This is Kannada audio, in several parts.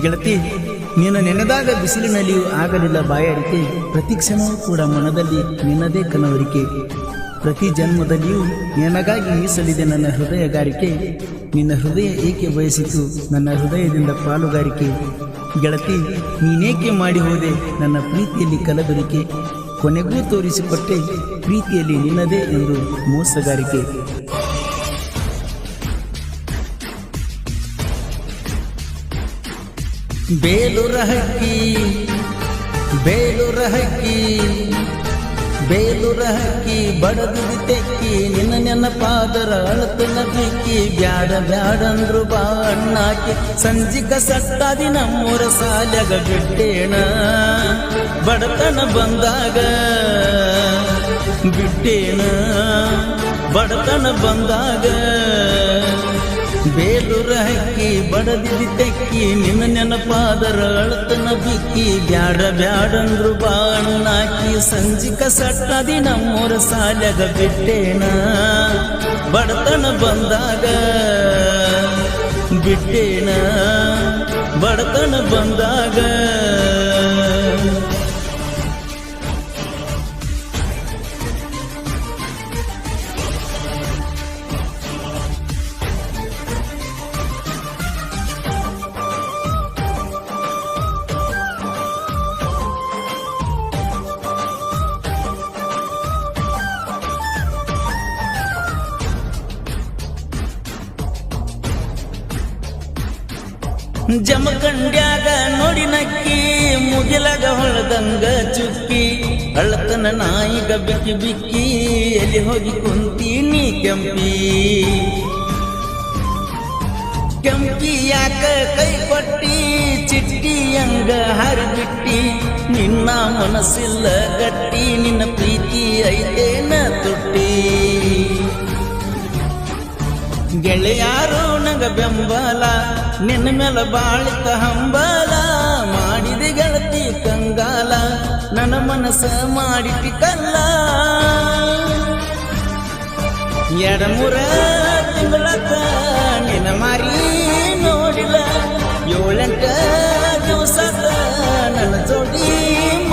ಗೆಳತಿ, ನೀನು ನೆನೆದಾಗ ಬಿಸಿಲಿನಲ್ಲಿಯೂ ಆಗಲಿಲ್ಲ ಬಾಯಾರಿಕೆ, ಪ್ರತಿ ಕ್ಷಣವೂ ಕೂಡ ಮನದಲ್ಲಿ ನಿನ್ನದೇ ಕನವರಿಕೆ. ಪ್ರತಿ ಜನ್ಮದಲ್ಲಿಯೂ ನಿನಗಾಗಿ ಮೀಸಲಿದೆ ನನ್ನ ಹೃದಯಗಾರಿಕೆ. ನಿನ್ನ ಹೃದಯ ಏಕೆ ಬಯಸಿತು ನನ್ನ ಹೃದಯದಿಂದ ಪಾಲುಗಾರಿಕೆ. ಗೆಳತಿ, ನೀನೇಕೆ ಮಾಡಿ ಹೋದೆ ನನ್ನ ಪ್ರೀತಿಯಲ್ಲಿ ಕಲಬೆರಿಕೆ. ಕೊನೆಗೂ ತೋರಿಸಿಕೊಟ್ಟೆ ಪ್ರೀತಿಯಲ್ಲಿ ನಿನ್ನದೇ ಎಂದು ಮೋಸಗಾರಿಕೆ. ಬೇಲೂರ ಹಕ್ಕಿ ಬೇಲೂರ ಹಕ್ಕಿ ಬೇಲೂರ ಹಕ್ಕಿ ಬಡದಿದಿ ತೆಕ್ಕಿ, ನಿನ್ನ ನೆನಪಾದರ ಅಳತನ ಬಿಕ್ಕಿ. ಬ್ಯಾಡ ಬ್ಯಾಡಂದ್ರು ಬಾ ಅಣ್ಣಾಕಿ, ಸಂಜಿಕ ಸಟ್ಟಾದಿ ನಮ್ಮೂರ ಸಾಲ್ಯಾಗ ಬಿಟ್ಟೇಣ. ಬಡತನ ಬಂದಾಗ ಬಿಟ್ಟೇಣ, ಬಡತನ ಬಂದಾಗ. ಬೇಲೂರ ಹಕ್ಕಿ ಬಡದಿದಿ ತೆಕ್ಕಿ, ನಿನ್ನ ನೆನಪಾದರ ಅಳತನ ಬಿಕ್ಕಿ. ಬ್ಯಾಡ ಬ್ಯಾಡಂದ್ರು ಬಾಣಾಕಿ, ಸಂಜಿಕ ಸಟ್ಟಾದಿ ನಮ್ಮೂರ ಸಾಲ್ಯಾಗ ಬಿಟ್ಟೇಣ. ಬಡತನ ಬಂದಾಗ ಬಿಟ್ಟೇಣ, ಬಡತನ ಬಂದಾಗ. ಜಮಖಂಡ್ಯಾಗ ನೋಡಿ ನಕ್ಕಿ, ಮುಗಿಲಗ ಹೊಳದಂಗ ಚುಕ್ಕಿ. ಅಳತನ ನಾಯಿಗ ಬಿಕ್ಕಿ ಬಿಕ್ಕಿ, ಎಲ್ಲಿ ಹೋಗಿ ಕುಂತೀನಿ ಕೆಂಪಿ. ಕೆಂಪಿ ಯಾಕ ಕೈ ಕೊಟ್ಟಿ, ಚಿಟ್ಟಿ ಹಂಗ ಹರಿಬಿಟ್ಟಿ. ನಿನ್ನ ಮನಸ್ಸಿಲ್ಲ ಗಟ್ಟಿ, ನಿನ್ನ ಪ್ರೀತಿ ಐತೇನ ತುಟ್ಟಿ. ಗೆಳೆಯಾರು ನಂಗ ಬೆಂಬಲ, ನಿನ್ನ ಮೇಲೆ ಬಾಳಿತ ಹಂಬಲ. ಮಾಡಿದೆ ಗೆಳತಿ ಕಂಗಾಲ, ನನ್ನ ಮನಸ್ಸ ಮಾಡಿಟಿ ಕಲ್ಲ. ಎರಡ್ಮೂರ ತಿಂಗಳಕ ನಿನ್ನ ಮಾರಿ ನೋಡಿಲ್ಲ, 7-8 ದಿವಸದ ನನ್ನ ಜೋಡಿ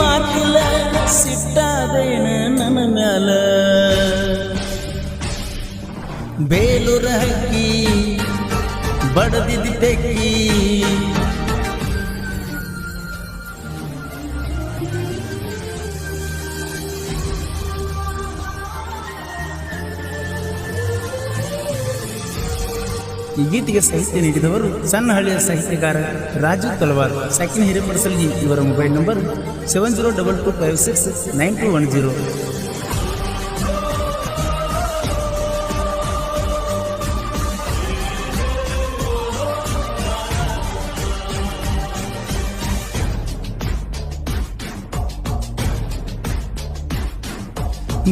ಮಾತಿಲ್ಲ. ಸಿಟ್ಟಾದೇನ ನನ್ನ ಮ್ಯಾಲ. ಬೇಲೂರ ಹಕ್ಕಿ ಬಡದಿದಿ ತೆಕ್ಕಿ. ಈ ಗೀತೆಗೆ ಸಾಹಿತ್ಯ ನೀಡಿದವರು ಸಣ್ಣಹಳ್ಳಿಯ ಸಾಹಿತ್ಯಕಾರ ರಾಜು ತಲವಾರ್. ಸಾಕಿನ ಹಿರೇಪಡಸಲ್ಗಿ. ಇವರ ಮೊಬೈಲ್ ನಂಬರ್ 7022569210.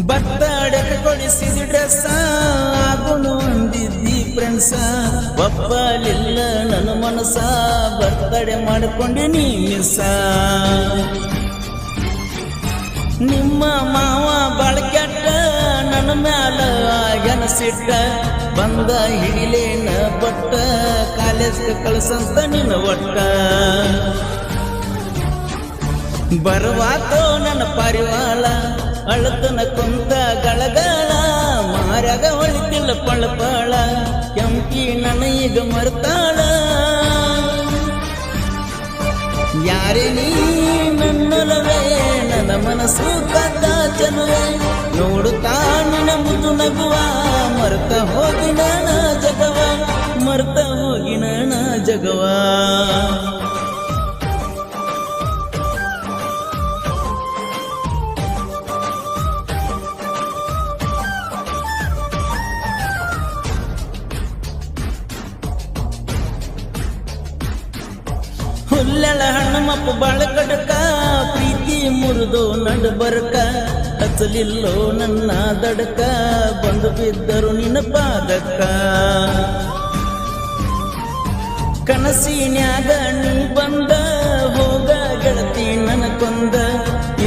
ಬರ್ತಡಕ್ಕೆ ಕೊಡಿಸಿದ ಡ್ರೆಸ್ ಆಗುನು ಅಂದಿದ್ದಿ ಫ್ರೆಂಡ್ಸ. ಒಪ್ಪಲಿಲ್ಲ ನನ್ನ ಮನಸ್ಸ, ಬರ್ತಡೆ ಮಾಡಿಕೊಂಡೆ ನೀ ಮಿಸ್ಸ. ನಿಮ್ಮ ಮಾವ ಬಾಳ್ಕೆಟ್ಟ, ನನ್ನ ಮ್ಯಾಲ ಆಗ್ಯಾನ ಸಿಟ್ಟ. ಬಂದ ಹಿಡಿಲೇನ ಬಟ್ಟ, ಕಾಲೇಜ್ಗೆ ಕಳ್ಸಂತ ನಿನ್ನ ಒಟ್ಟ. ಬರುವಾತೋ ನನ್ನ ಪರಿವಾಳ, ಅಳತನ ಕುಂತ ಗಳಗಳ. ಮಾರ್ಯಾಗ ಹೊಳಿತಿಲ್ಲ ಪಳಪಳ, ಕೆಂಪಿ ನನ್ನ ಈಗ ಮರ್ತಾಳ. ಯಾರೇ ನೀ ನನ್ನೊಲವೇ, ನನ್ನ ಮನಸ್ಸು ಕದ್ದ ಚಲುವೆ. ನೋಡುತ್ತಾ ನಿನ್ನ ಮುದ್ದು ನಗುವ, ಮರ್ತ ಹೋಗಿ ನಾನ ಜಗವ, ಮರ್ತ ಹೋಗಿ ನಾನ ಜಗವ. ಹುಲ್ಲೆಳ ಹಣ್ಣು ಮಪ್ಪು ಬಾಳ ಕಡಕ, ಪ್ರೀತಿ ಮುರಿದು ನಡು ಬರಕ. ಹಚ್ಚಲಿಲ್ಲೋ ನನ್ನ ದಡಕ, ಬಂದು ಬಿದ್ದರು ನಿನ್ನ ಪಾದಕ್ಕ. ಕನಸಿನ್ಯಾಗ ನೀ ಬಂದ, ಹೋಗ ಗೆಳತಿ ನನ್ನ ಕೊಂದ.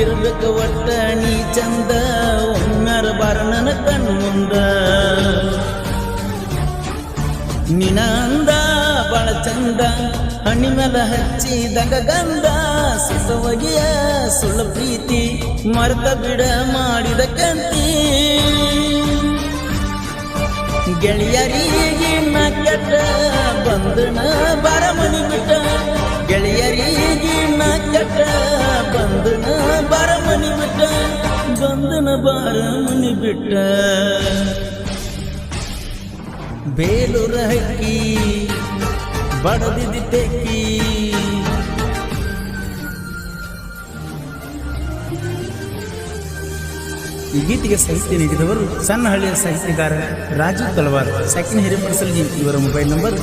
ಇರ್ಬೇಕ ಒಟ್ಟ ನೀ ಚಂದ, ಒಮ್ಮ್ಯಾರ ಬಾರ ನನ್ನ ಕಣ್ಮುಂದ. ನಿನ್ನ ಅಂದ ಬಾಳ ಚಂದ, ನಂದ ಹಣ್ಣಿ ಮೇಲೆ ಹಚ್ಚಿದಂಗ ಗಂಧ ಸಿಸವಗಿಯ ಸುಳ್ಳು ಪ್ರೀತಿ ಮರ್ತ ಬಿಡ ಮಾಡಿದ ಕಂತಿ ಗೆಳೆಯರಿಗೆ ನಾ ಕೆಟ್ಟ ಬಂದನ ಬಾರ ಮನಿ ಬಿಟ್ಟ ಗೆಳೆಯರಿಗೆ ನಾ ಕೆಟ್ಟ ಬಂದನ ಬಾರ ಮನಿ ಬಿಟ್ಟ ಬಂದನ ಬಾರ ಮನಿ ಬಿಟ್ಟ ಬೇಲೂರ ಹಕ್ಕಿ ಬಡದಿದ್ದಿ ತೆಕ್ಕಿ ಈ ಗೀತೆಗೆ ಸಾಹಿತ್ಯ ನೀಡಿದವರು ಸಣ್ಣಹಳ್ಳಿಯ ಸಾಹಿತ್ಯಗಾರ ರಾಜು ತಲವಾರ್. ಸೆಕೆಂಡ್ ಹಿರೇಮಠಸಲ್ಗಿ. ಇವರ ಮೊಬೈಲ್ ನಂಬರ್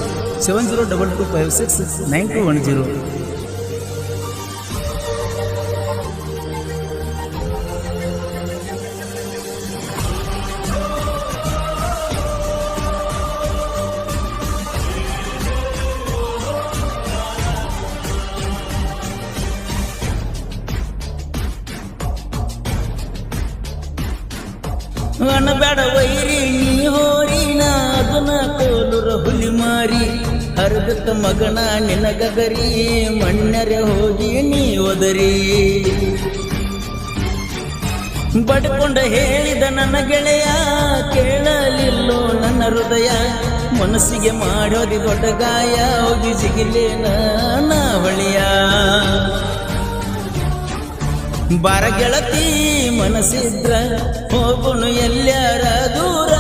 7022569210. ಅನಬೇಡ ವೈರಿ ನೀ ಹೋರಿನ ಅದನ್ನ ಕೋಲುರ ಹುಲಿ ಮಾರಿ ಹರಿದತ್ತ ಮಗನ ನಿನಗಗರಿ ಮಣ್ಣರೆ ಹೋಗಿ ನೀ ಒದರಿ ಬಡ್ಕೊಂಡ ಹೇಳಿದ ನನ್ನ ಗೆಳೆಯ ಕೇಳಲಿಲ್ಲೋ ನನ್ನ ಹೃದಯ ಮನಸ್ಸಿಗೆ ಮಾಡೋದಿ ದೊಡ್ಡ ಗಾಯ ಹೋಗಿ ಸಿಗಿಲೇನ ಹೊಳಿಯ ಬಾರ ಗೆಳತಿ ಮನಸ್ಸಿದ್ರ ಹೋಗುನು ಎಲ್ಲಾರ ದೂರ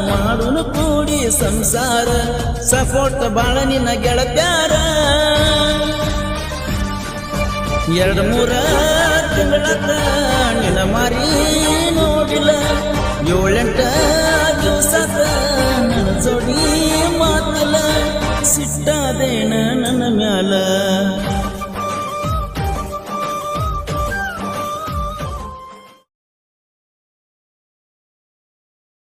ಮಾಡುನು ಕೂಡಿ ಸಂಸಾರ ಸಪೋರ್ಟ್ ಬಾಳ ನಿನ್ನ ಗೆಳತ್ಯಾರ 2-3 ತಿಂಗಳತ್ತ ನಿನ್ನ ಮಾರಿ ನೋಡಿಲ್ಲ 7-8 ದಿವಸದ ನನ್ನ ಜೋಡಿ ಮಾತಿಲ್ಲ ಸಿಟ್ಟಾದೇನ ನನ್ನ ಮ್ಯಾಲ